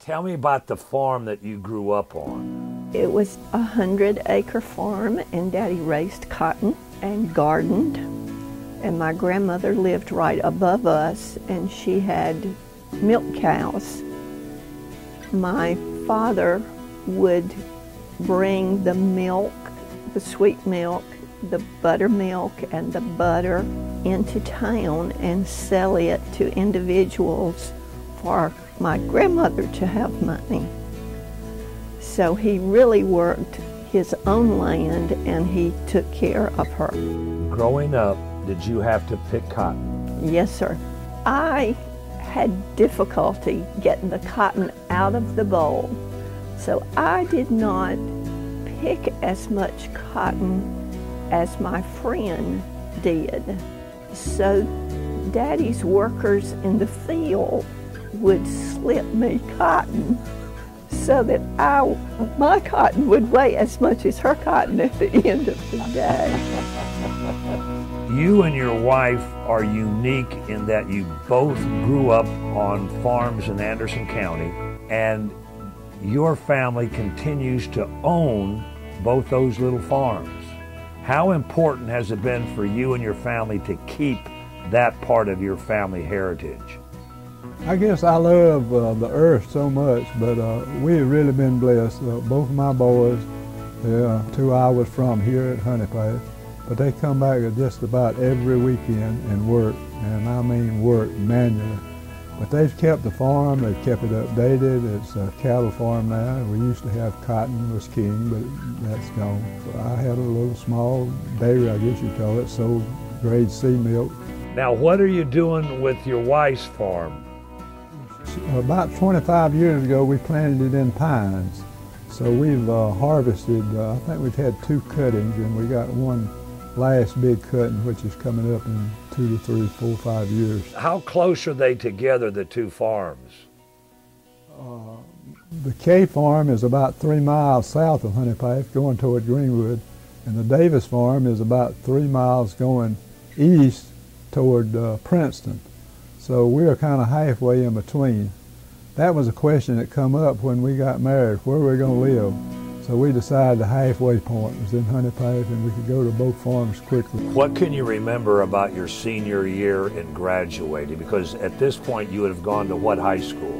Tell me about the farm that you grew up on. It was a 100-acre farm, and Daddy raised cotton and gardened. And my grandmother lived right above us, and she had milk cows. My father would bring the milk, the sweet milk, the buttermilk, and the butter into town and sell it to individuals for my grandmother to have money. So he really worked his own land, and he took care of her. Growing up, did you have to pick cotton? Yes, sir. I had difficulty getting the cotton out of the boll, so I did not pick as much cotton as my friend did. So Daddy's workers in the field would slip me cotton so that my cotton would weigh as much as her cotton at the end of the day. You and your wife are unique in that you both grew up on farms in Anderson County, and your family continues to own both those little farms. How important has it been for you and your family to keep that part of your family heritage? I guess I love the earth so much, but we've really been blessed. Both of my boys, they're 2 hours from here at Honea Path, but they come back just about every weekend and work, and I mean work manually. But they've kept the farm, they've kept it updated. It's a cattle farm now. We used to have cotton was king, but that's gone. So I had a little small dairy, I guess you'd call it, sold grade C milk. Now, what are you doing with your wife's farm? About 25 years ago, we planted it in pines. So we've harvested, I think we've had 2 cuttings, and we got one last big cutting, which is coming up in 2 to 3, 4, 5 years. How close are they together, the 2 farms? The Kay farm is about 3 miles south of Honea Path, going toward Greenwood, and the Davis farm is about 3 miles going east toward Princeton. So we're kind of halfway in between. That was a question that come up when we got married, where we're going to live. So we decided the halfway point was in Honea Path, and we could go to both farms quickly. What can you remember about your senior year in graduating? Because at this point you would have gone to what high school?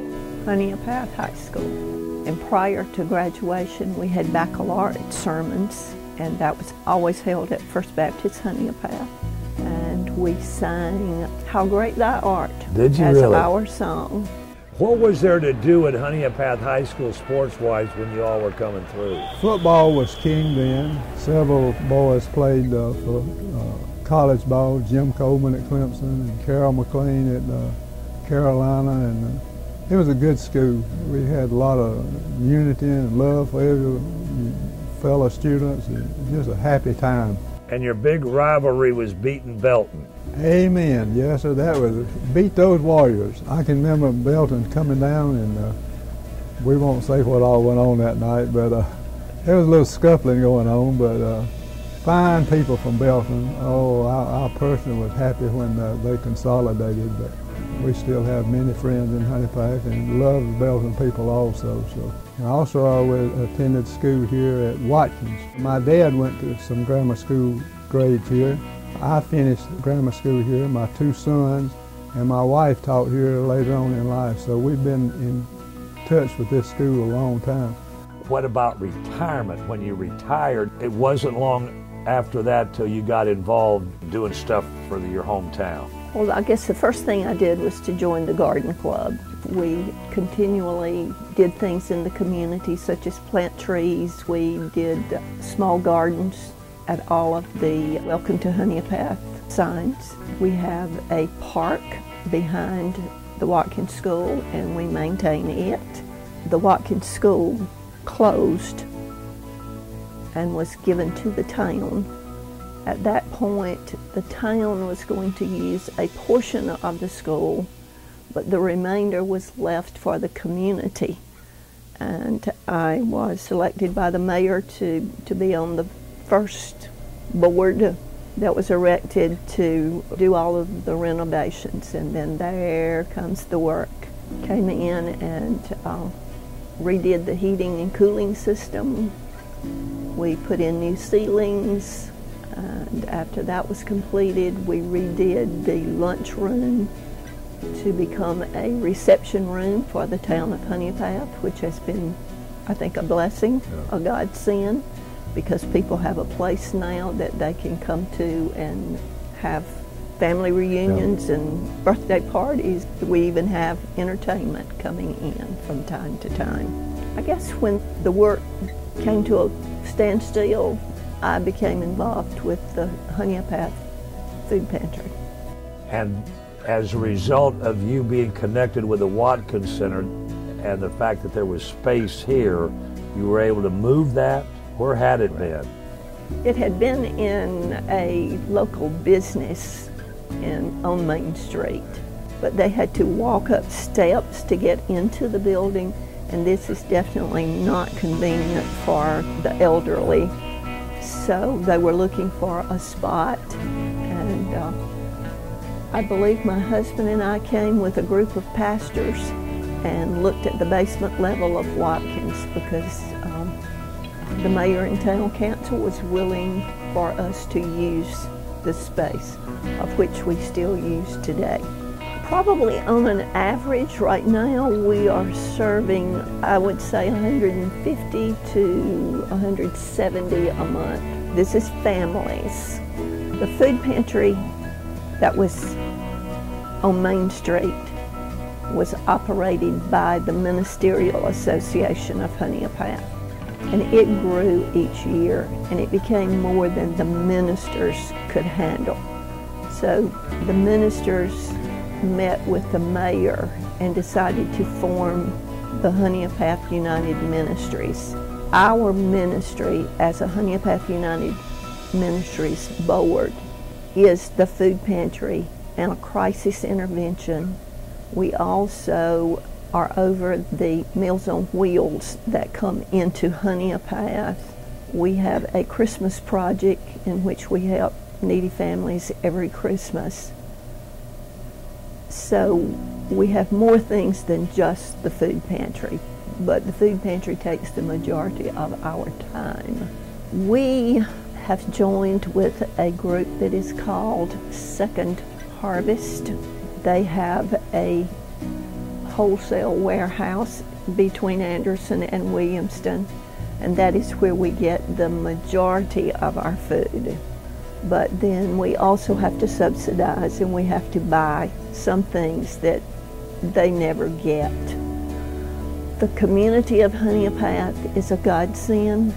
Honea Path High School. And prior to graduation, we had baccalaureate sermons, and that was always held at First Baptist Honea Path. And we sang "How Great Thou Art" Did you as really? Our song. What was there to do at Honea Path High School sports-wise when you all were coming through? Football was king then. Several boys played for college ball. Jim Coleman at Clemson and Carol McLean at Carolina, and it was a good school. We had a lot of unity and love for every fellow students. It was just a happy time. And your big rivalry was beating Belton. Amen. Yes, sir. That was beat those Warriors. I can remember Belton coming down, and we won't say what all went on that night, but there was a little scuffling going on. But fine people from Belton. Oh, I personally was happy when they consolidated. But we still have many friends in Honea Path and love the Belton people also. And also, I attended school here at Watkins. My dad went to some grammar school grades here. I finished grammar school here. My 2 sons and my wife taught here later on in life. So we've been in touch with this school a long time. What about retirement? When you retired, it wasn't long after that till you got involved doing stuff for your hometown. Well, I guess the first thing I did was to join the garden club. We continually did things in the community, such as plant trees. We did small gardens at all of the Welcome to Honea Path signs. We have a park behind the Watkins School, and we maintain it. The Watkins School closed and was given to the town. At that point, the town was going to use a portion of the school, but the remainder was left for the community. And I was selected by the mayor to be on the first board that was erected to do all of the renovations. And then there comes the work. Came in and redid the heating and cooling system. We put in new ceilings, and after that was completed, we redid the lunchroom to become a reception room for the town of Honea Path, which has been, I think, a blessing, a godsend, because people have a place now that they can come to and have family reunions and birthday parties. We even have entertainment coming in from time to time. I guess when the work came to a standstill, I became involved with the Honea Path Food Pantry. And as a result of you being connected with the Watkins Center and the fact that there was space here, you were able to move that? Where had it been? It had been in a local business on Main Street, but they had to walk up steps to get into the building, and this is definitely not convenient for the elderly. So they were looking for a spot, and I believe my husband and I came with a group of pastors and looked at the basement level of Watkins because the mayor and town council was willing for us to use the space, of which we still use today. Probably on an average right now we are serving, I would say, 150 to 170 a month. This is families. The food pantry that was on Main Street was operated by the Ministerial Association of Honea Path, and it grew each year, and it became more than the ministers could handle. So the ministers met with the mayor and decided to form the Honea Path United Ministries. Our ministry as a Honea Path United Ministries board is the food pantry and a crisis intervention. We also are over the Meals on Wheels that come into Honea Path. We have a Christmas project in which we help needy families every Christmas. So we have more things than just the food pantry, but the food pantry takes the majority of our time. We have joined with a group that is called Second Harvest. They have a wholesale warehouse between Anderson and Williamston, and that is where we get the majority of our food. But then we also have to subsidize, and we have to buy some things that they never get. The community of Honea Path is a godsend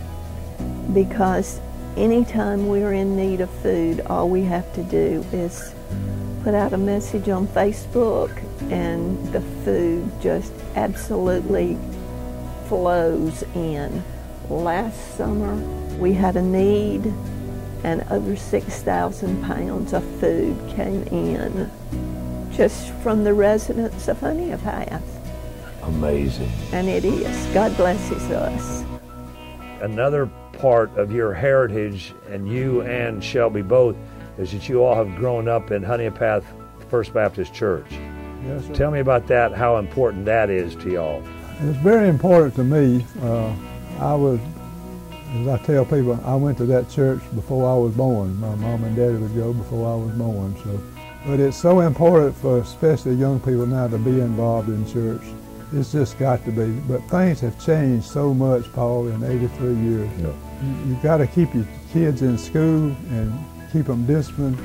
because anytime we're in need of food, all we have to do is put out a message on Facebook and the food just absolutely flows in. Last summer we had a need and over 6,000 pounds of food came in just from the residents of Honea Path. Amazing. And it is. God blesses us. Another part of your heritage, and you and Shelby both, is that you all have grown up in Honea Path First Baptist Church. Yes, sir. Tell me about that, how important that is to y'all. It's very important to me. As I tell people, I went to that church before I was born. My mom and daddy would go before I was born. But it's so important for especially young people now to be involved in church. It's just got to be. But things have changed so much, Paul, in 83 years. Yeah. You've got to keep your kids in school and keep them disciplined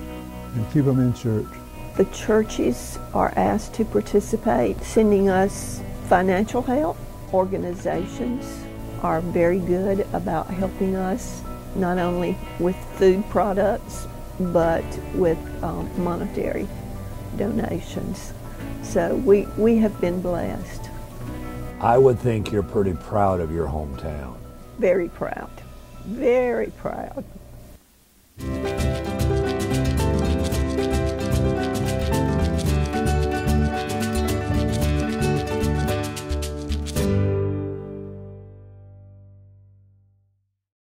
and keep them in church. The churches are asked to participate, sending us financial help. Organizations are very good about helping us, not only with food products, but with monetary donations. So we have been blessed. I would think you're pretty proud of your hometown. Very proud. Very proud.